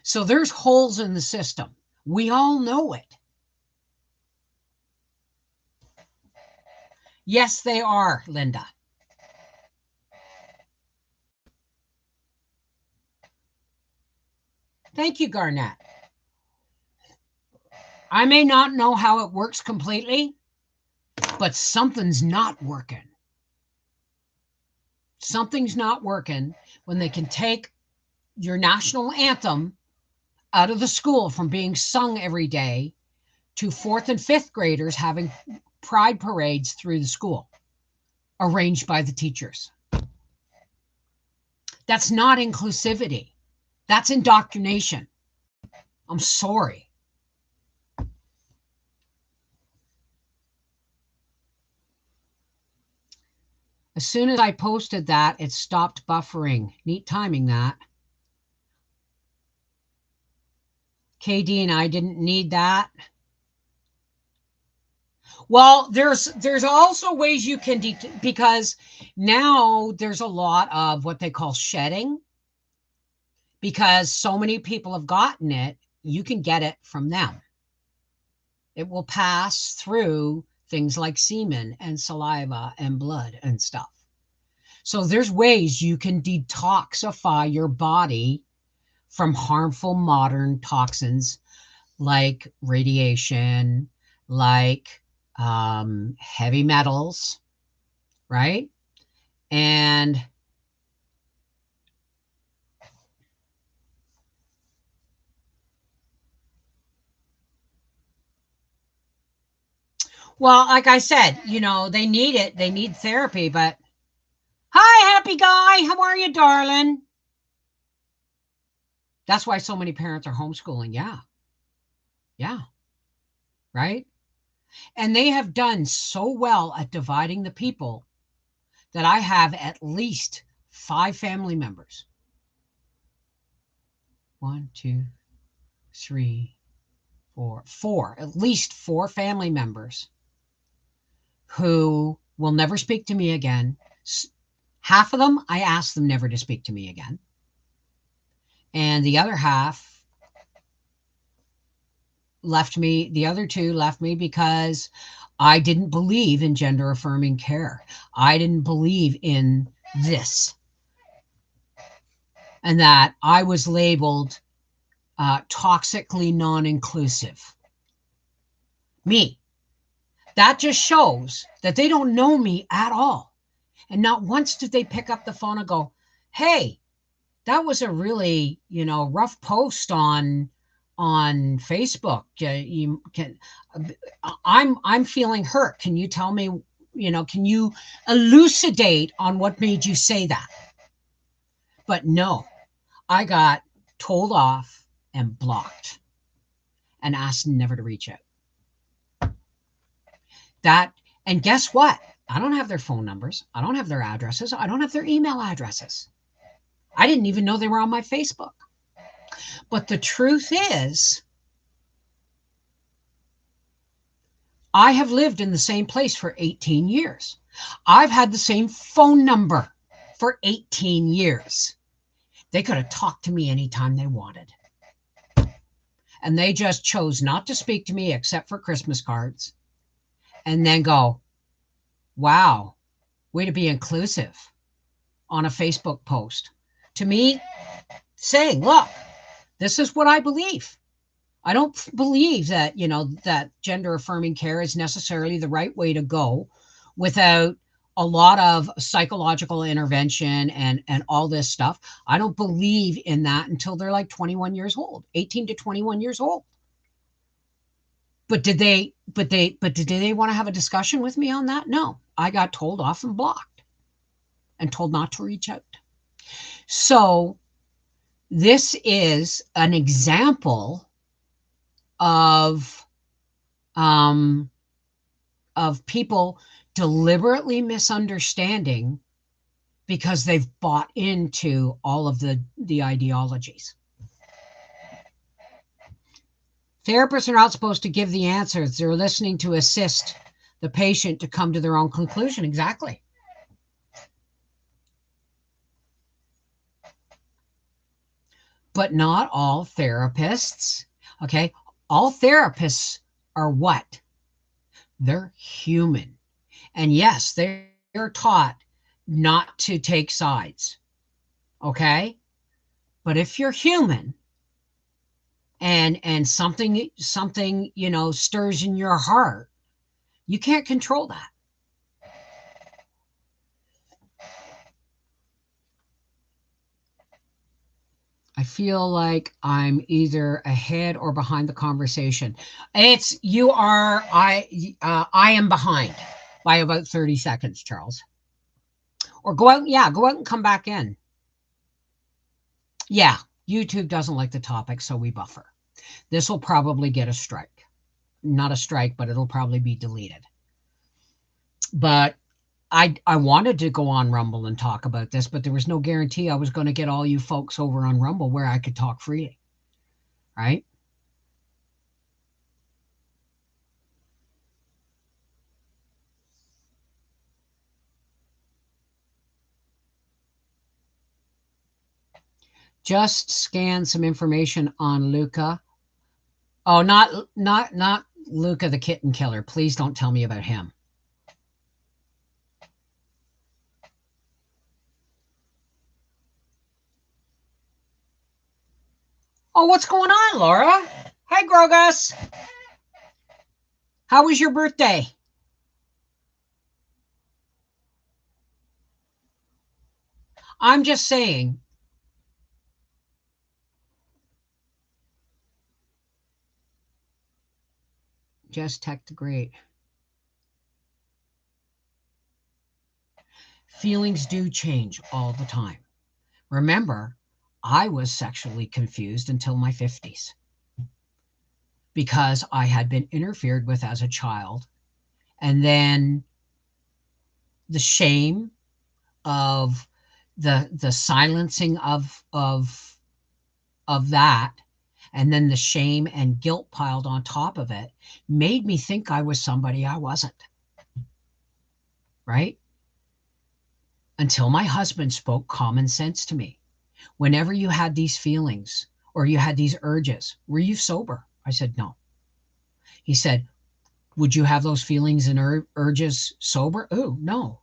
So there's holes in the system. We all know it. Yes, they are, Linda. Thank you, Garnett. I may not know how it works completely, but something's not working. Something's not working when they can take your national anthem out of the school from being sung every day to fourth and fifth graders having pride parades through the school arranged by the teachers. That's not inclusivity. That's indoctrination. I'm sorry. As soon as I posted that, it stopped buffering. Neat timing, that. KD and I didn't need that. Well, there's also ways you can because now there's a lot of what they call shedding because so many people have gotten it, you can get it from them. It will pass through things like semen and saliva and blood and stuff. So there's ways you can detoxify your body from harmful modern toxins like radiation, like heavy metals, right? And well, like I said, they need it. They need therapy, but hi, happy guy. How are you, darling? That's why so many parents are homeschooling. Yeah. Yeah. Right. And they have done so well at dividing the people that I have at least 5 family members. One, two, three, four, at least 4 family members who will never speak to me again. Half of them, I asked them never to speak to me again. And the other half left me, the other two left me because I didn't believe in gender affirming care. I didn't believe in this. And that I was labeled toxically non inclusive. Me. That just shows that they don't know me at all. And not once did they pick up the phone and go, hey, that was a really, rough post on Facebook. You can, I'm feeling hurt. Can you tell me, can you elucidate on what made you say that? But no, I got told off and blocked and asked never to reach out. That, and guess what? I don't have their phone numbers. I don't have their addresses. I don't have their email addresses. I didn't even know they were on my Facebook. But the truth is, I have lived in the same place for 18 years. I've had the same phone number for 18 years. They could have talked to me anytime they wanted. And they just chose not to speak to me except for Christmas cards. And then go, wow, way to be inclusive on a Facebook post. To me, saying, look, this is what I believe. I don't believe that, that gender affirming care is necessarily the right way to go without a lot of psychological intervention and all this stuff. I don't believe in that until they're like 21 years old, 18 to 21 years old. But did they want to have a discussion with me on that? No, I got told off and blocked and told not to reach out. So this is an example of people deliberately misunderstanding because they've bought into all of the ideologies. Therapists are not supposed to give the answers. They're listening to assist the patient to come to their own conclusion. Exactly. But not all therapists, okay? All therapists are what? They're human. And yes, they're taught not to take sides, okay? But if you're human and something stirs in your heart, you can't control that. I feel like I'm either ahead or behind the conversation. I am behind by about 30 seconds, Charles. Or go out and come back in. Yeah, YouTube doesn't like the topic, so we buffer. This will probably get a strike. Not a strike, but it'll probably be deleted. But I wanted to go on Rumble and talk about this, but there was no guarantee I was going to get all you folks over on Rumble where I could talk freely. Right? Just scan some information on Luca. Oh, not Luca the kitten killer. Please don't tell me about him. Oh, what's going on, Laura? Hey, Grogus. How was your birthday? I'm just saying. Just Tech the Great. Feelings do change all the time. Remember, I was sexually confused until my 50s because I had been interfered with as a child. And then the shame of the silencing of that, and then the shame and guilt piled on top of it made me think I was somebody I wasn't. Right? Until my husband spoke common sense to me. Whenever you had these feelings or you had these urges, were you sober? I said, no. He said, would you have those feelings and urges sober? Ooh, no.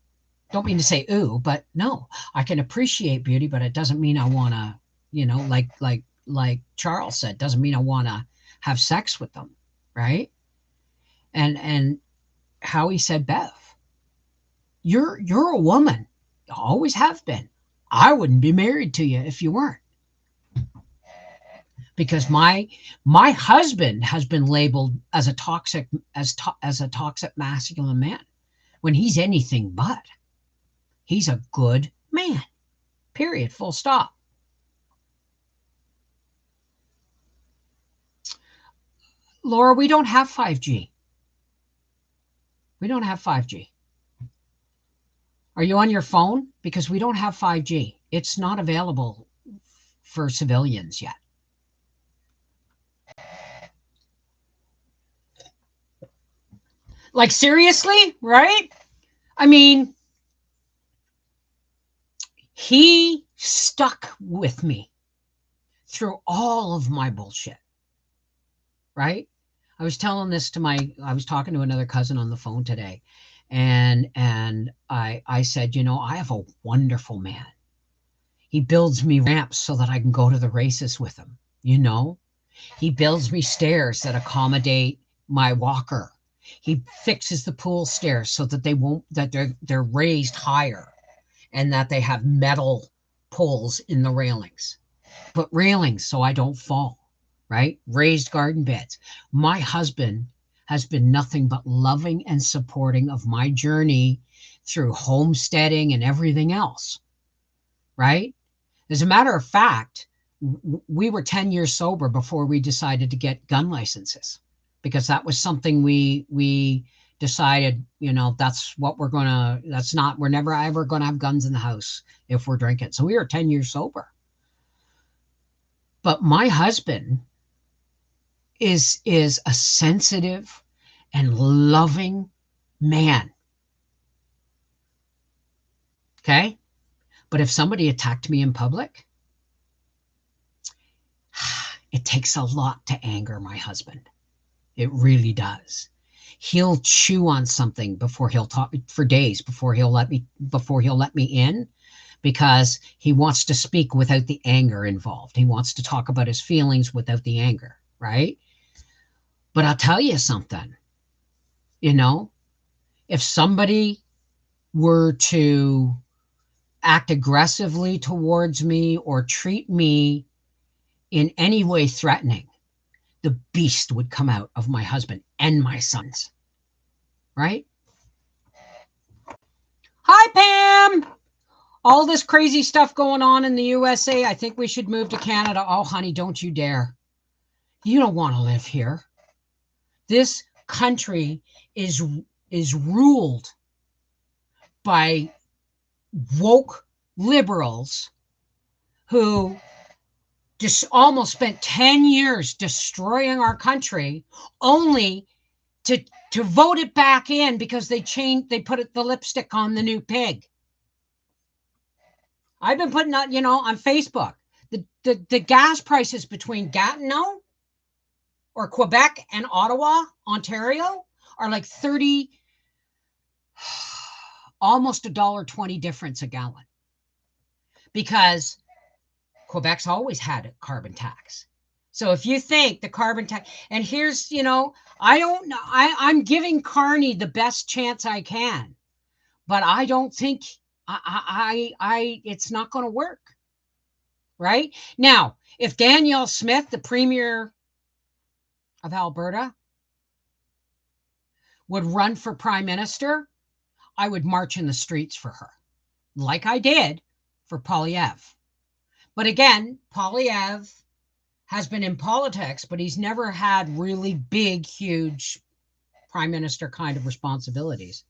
Don't mean to say ooh, but no. I can appreciate beauty, but it doesn't mean I want to, like Charles said, doesn't mean I want to have sex with them, right? And Howie said, Bev, you're a woman. You always have been. I wouldn't be married to you if you weren't. Because my husband has been labeled as a toxic masculine man when he's anything but. He's a good man. Period. Full stop. Laura, we don't have 5G. We don't have 5G. Are you on your phone? Because we don't have 5G. It's not available for civilians yet. Like, seriously, right? I mean, he stuck with me through all of my bullshit, right? I was talking to another cousin on the phone today, and I said, I have a wonderful man. He builds me ramps so that I can go to the races with him. He builds me stairs that accommodate my walker. He fixes the pool stairs so that they're raised higher and that they have metal poles in the railings. But railings so I don't fall, right? Raised garden beds. My husband has been nothing but loving and supporting of my journey through homesteading and everything else, right? As a matter of fact, we were 10 years sober before we decided to get gun licenses, because that was something we decided, that's what we're never ever going to have guns in the house if we're drinking. So we were 10 years sober. But my husband is a sensitive and loving man. Okay? But if somebody attacked me in public, it takes a lot to anger my husband. It really does. He'll chew on something before he'll talk for days before he'll let me in, because he wants to speak without the anger involved. He wants to talk about his feelings without the anger, right? But I'll tell you something, if somebody were to act aggressively towards me or treat me in any way threatening, the beast would come out of my husband and my sons, right? Hi, Pam. All this crazy stuff going on in the USA. I think we should move to Canada. Oh, honey, don't you dare. You don't want to live here. This country is ruled by woke liberals who just almost spent 10 years destroying our country, only to vote it back in because they put the lipstick on the new pig. I've been putting on Facebook. The gas prices between Gatineau or Quebec and Ottawa, Ontario, are like 30, almost $1.20 difference a gallon, because Quebec's always had a carbon tax. So if you think the carbon tax, and here's, I don't know, I'm giving Carney the best chance I can, but I don't think it's not going to work. Right now, if Danielle Smith, the premier of Alberta, would run for prime minister, I would march in the streets for her, like I did for Poilievre. But again, Poilievre has been in politics, but he's never had really big, huge prime minister kind of responsibilities.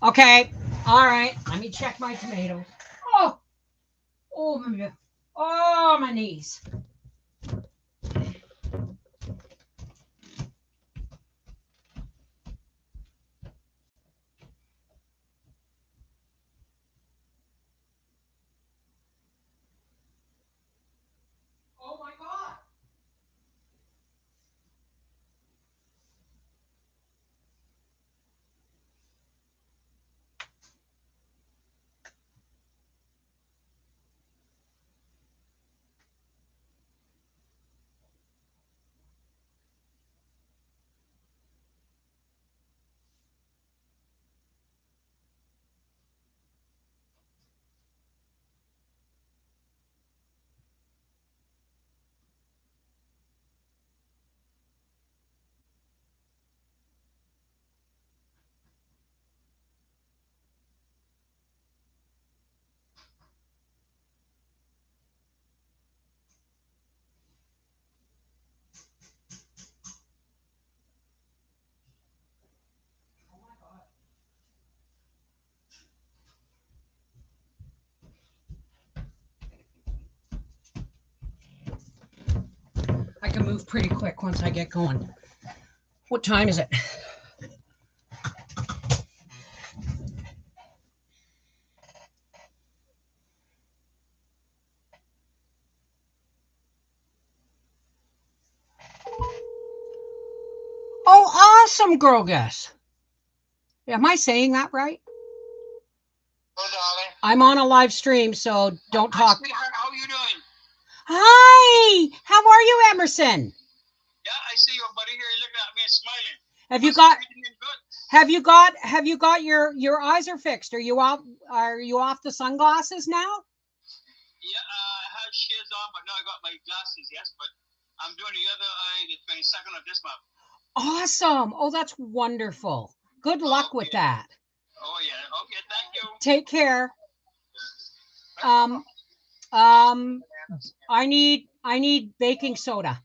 Okay, all right, let me check my tomatoes. Oh, my knees. Oh my God. I can move pretty quick once I get going. What time is it? Oh, awesome, girl guess. Am I saying that right? Oh, darling. I'm on a live stream, so don't talk. Sweetheart, how you doing? Hi, how are you, Emerson? Yeah, I see your buddy here looking at me and smiling. Have you got? Have you got your eyes are fixed? Are you off the sunglasses now? Yeah, I had shades on, but now I got my glasses. Yes, but I'm doing the other eye the 22nd of this month. Awesome. Oh, that's wonderful. Good luck with that. Oh yeah. Okay, thank you. Take care. I need baking soda.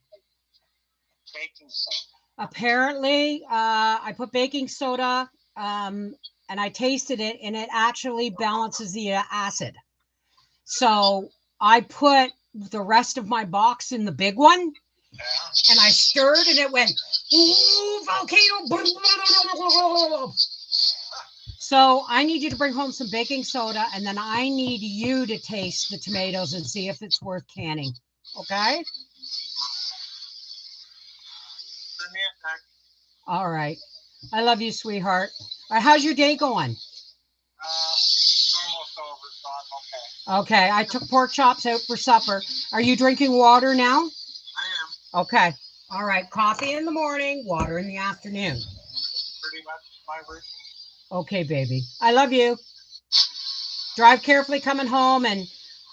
Baking soda. Apparently, I put baking soda, and I tasted it, and it actually balances the acid. So I put the rest of my box in the big one, and I stirred, and it went, ooh, volcano. So I need you to bring home some baking soda, and then I need you to taste the tomatoes and see if it's worth canning. Okay? All right. I love you, sweetheart. All right, how's your day going? Almost over, so I'm okay. Okay, I took pork chops out for supper. Are you drinking water now? I am. Okay. All right, coffee in the morning, water in the afternoon. Pretty much my routine. Okay, baby. I love you. Drive carefully coming home, and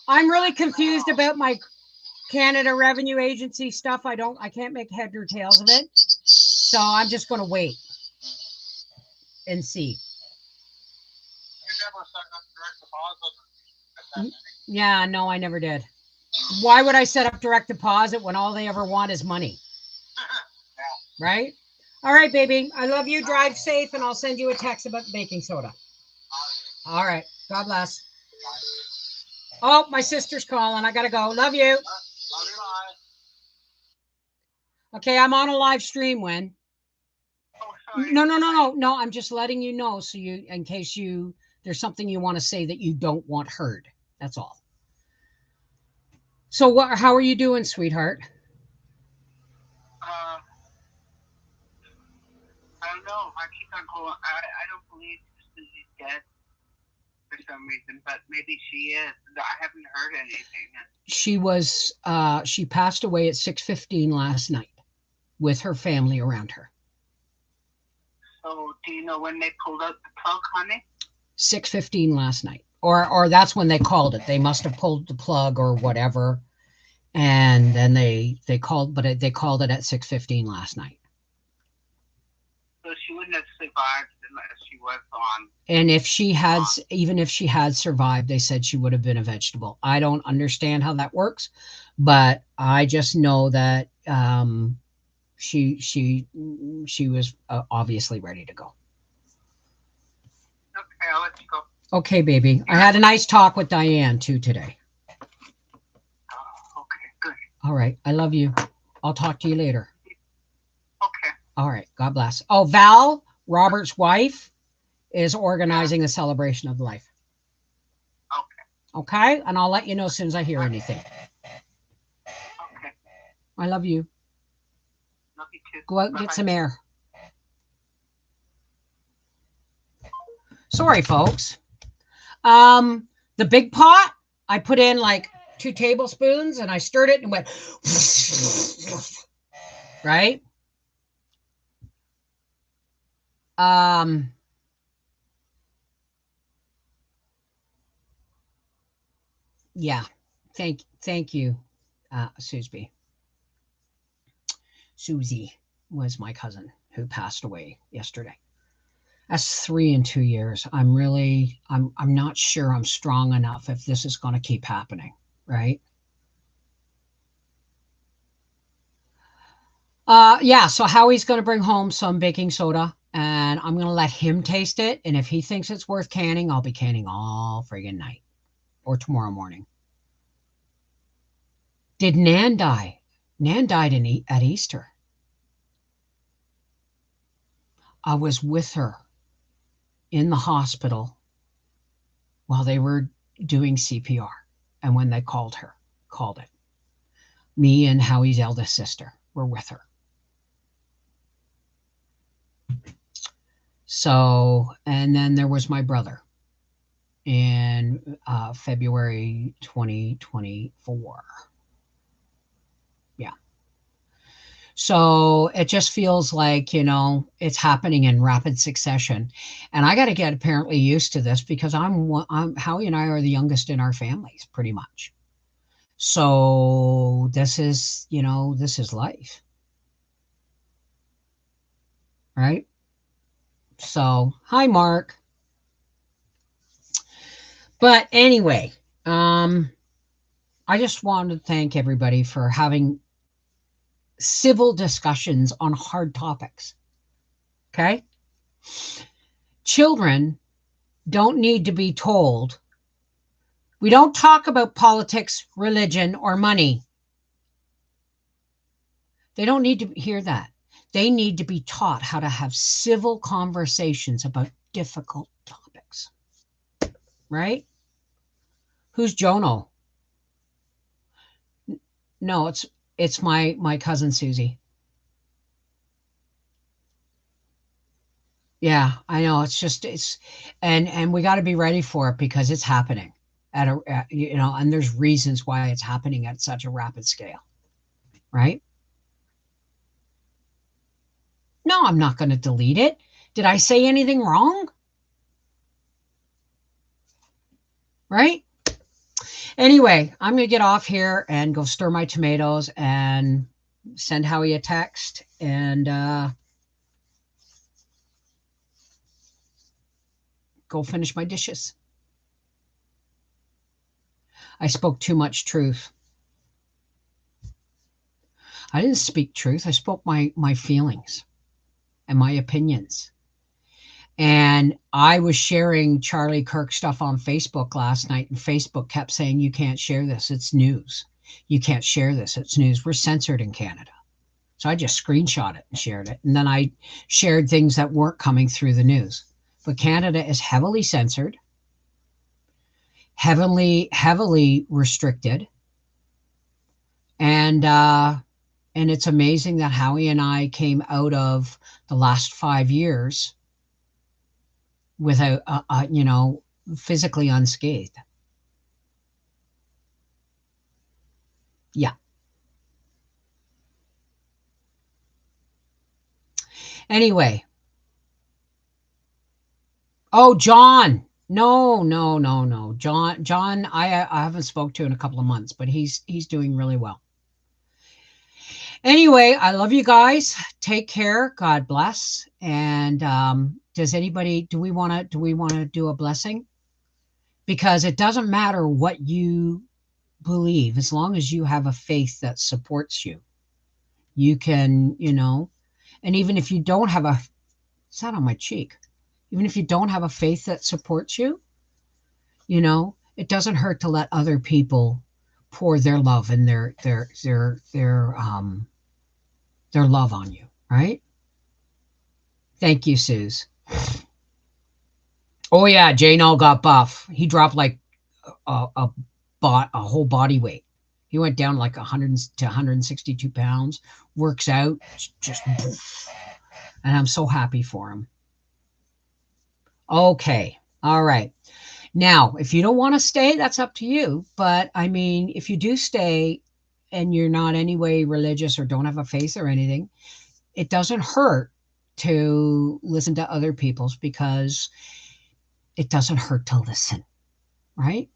I'm really confused about my Canada Revenue Agency stuff. I can't make head or tails of it. So I'm just going to wait and see. You never set up direct deposit. Yeah, no, I never did. Why would I set up direct deposit when all they ever want is money? Yeah. Right? All right, baby. I love you. Drive safe, and I'll send you a text about the baking soda. All right. God bless. Oh, my sister's calling. I got to go. Love you. Okay, I'm on a live stream, Wen. No. I'm just letting you know, so in case there's something you want to say that you don't want heard. That's all. So what? How are you doing, sweetheart? Uh, I don't know. I keep on going. I don't believe Susie's dead for some reason, but maybe she is. I haven't heard anything. She passed away at 6:15 last night with her family around her. So, do you know when they pulled out the plug, honey? 6:15 last night, or that's when they called it. They must have pulled the plug or whatever, and then they called, but they called it at 6:15 last night. So she wouldn't have survived unless she was on. And if she had, even if she had survived, they said she would have been a vegetable. I don't understand how that works, but I just know that she was obviously ready to go. Okay, I'll let you go. Okay, baby. I had a nice talk with Diane too today. Okay, good. All right. I love you. I'll talk to you later. Okay. All right. God bless. Oh, Val, Robert's wife, is organizing a celebration of life. Okay. Okay? And I'll let you know as soon as I hear anything. Okay. I love you. Love you too. Go out and Bye-bye. get some air. Sorry, folks. The big pot, I put in like 2 tablespoons and I stirred it and went right. Yeah. Thank you, Susie. Susie was my cousin who passed away yesterday. That's 3 in 2 years. I'm not sure I'm strong enough if this is going to keep happening, right? Yeah, so Howie's going to bring home some baking soda and I'm going to let him taste it. And if he thinks it's worth canning, I'll be canning all friggin' night or tomorrow morning. Did Nan die? Nan died at Easter. I was with her in the hospital while they were doing CPR. And when they called it. Me and Howie's eldest sister were with her. So, and then there was my brother in February 2024. Yeah. So it just feels like, it's happening in rapid succession. And I got to get apparently used to this because Howie and I are the youngest in our families, pretty much. So this is life. Right? So, hi, Mark. But anyway, I just wanted to thank everybody for having civil discussions on hard topics. Okay? Children don't need to be told. We don't talk about politics, religion, or money. They don't need to hear that. They need to be taught how to have civil conversations about difficult topics. Right? Who's Jono? No, it's my cousin Susie. Yeah, I know. And we got to be ready for it because it's happening and there's reasons why it's happening at such a rapid scale. Right? No, I'm not going to delete it. Did I say anything wrong? Right? Anyway, I'm going to get off here and go stir my tomatoes and send Howie a text and go finish my dishes. I spoke too much truth. I didn't speak truth. I spoke my feelings and my opinions. And I was sharing Charlie Kirk stuff on Facebook last night, and Facebook kept saying, you can't share this. It's news. You can't share this. It's news. We're censored in Canada. So I just screenshot it and shared it. And then I shared things that weren't coming through the news. But Canada is heavily censored, heavily restricted. And it's amazing that Howie and I came out of the last 5 years without, physically unscathed. Yeah. Anyway. Oh, John. No, no, no, no. John, I haven't spoke to in a couple of months, but he's doing really well. Anyway, I love you guys. Take care. God bless. And do we want to do a blessing? Because it doesn't matter what you believe, as long as you have a faith that supports you. You can, and even if you don't have it's not on my cheek. Even if you don't have a faith that supports you, it doesn't hurt to let other people pour their love and their love on you, right? Thank you, Suze. Oh yeah, J-Null got buff. He dropped like a whole body weight. He went down like 100 to 162 pounds. Works out, just poof. And I'm so happy for him. Okay, all right. Now, if you don't want to stay, that's up to you. But I mean, if you do stay and you're not anyway religious or don't have a faith or anything, it doesn't hurt to listen to other people's, because it doesn't hurt to listen, right?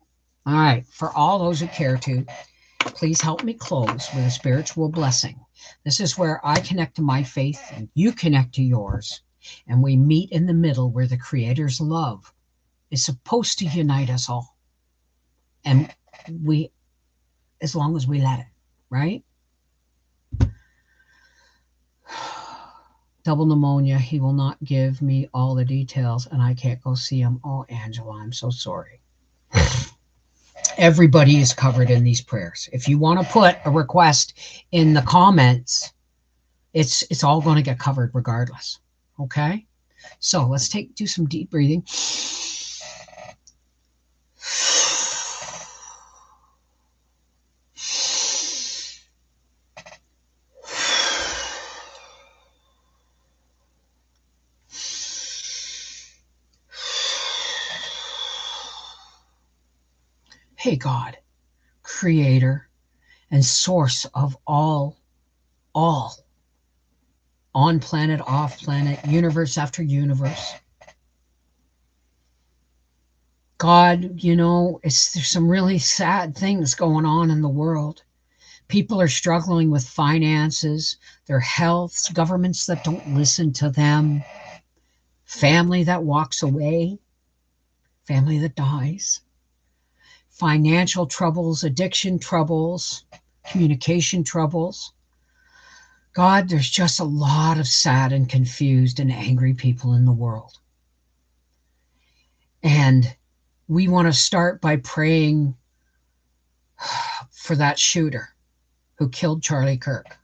All right. For all those who care to, please help me close with a spiritual blessing. This is where I connect to my faith and you connect to yours, and we meet in the middle where the Creator's love is supposed to unite us all. And as long as we let it, right? Double pneumonia. He will not give me all the details, and I can't go see him. Oh, Angela, I'm so sorry. Everybody is covered in these prayers. If you want to put a request in the comments, it's all going to get covered regardless. Okay? So let's do some deep breathing. Hey, God, creator and source of all, on planet, off planet, universe after universe. God, there's some really sad things going on in the world. People are struggling with finances, their health, governments that don't listen to them, family that walks away, family that dies, financial troubles, addiction troubles, communication troubles. God, there's just a lot of sad and confused and angry people in the world. And we want to start by praying for that shooter who killed Charlie Kirk,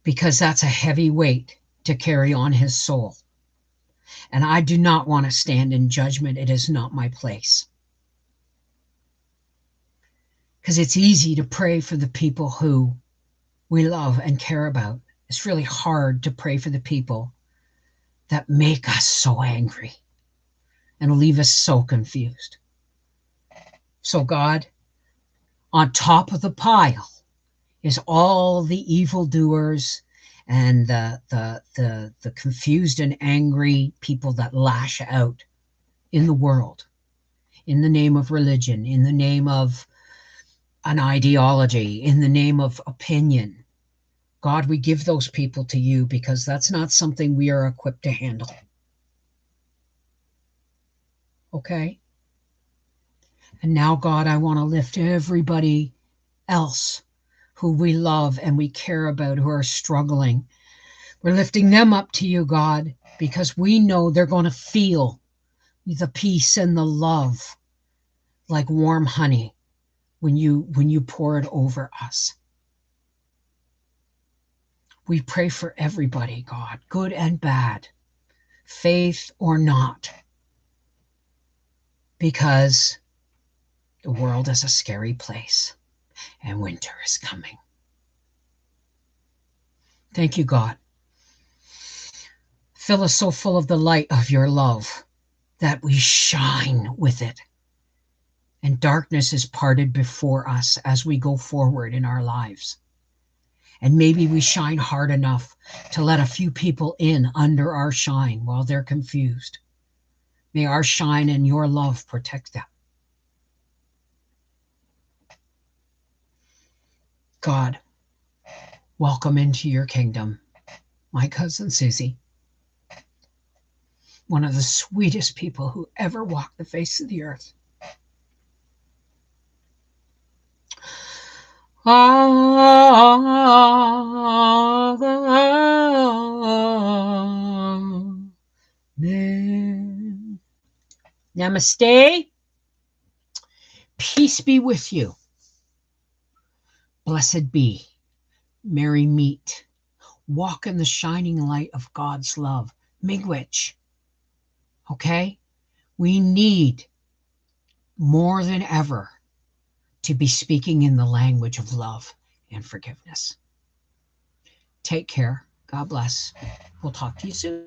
because that's a heavy weight to carry on his soul. And I do not want to stand in judgment. It is not my place. Because it's easy to pray for the people who we love and care about. It's really hard to pray for the people that make us so angry and leave us so confused. So God, on top of the pile is all the evildoers and the confused and angry people that lash out in the world, in the name of religion, in the name of an ideology, in the name of opinion. God, we give those people to you, because that's not something we are equipped to handle. Okay? And now, God, I want to lift everybody else who we love and we care about, who are struggling. We're lifting them up to you, God, because we know they're going to feel the peace and the love like warm honey when you pour it over us. We pray for everybody, God, good and bad, faith or not, because the world is a scary place. and winter is coming. Thank you, God. Fill us so full of the light of your love that we shine with it. And darkness is parted before us as we go forward in our lives. And maybe we shine hard enough to let a few people in under our shine while they're confused. May our shine and your love protect them. God, welcome into your kingdom, my cousin Susie, one of the sweetest people who ever walked the face of the earth. Amen. Namaste. Peace be with you. Blessed be. Merry meet. Walk in the shining light of God's love. Miigwech. Okay? We need more than ever to be speaking in the language of love and forgiveness. Take care. God bless. We'll talk to you soon.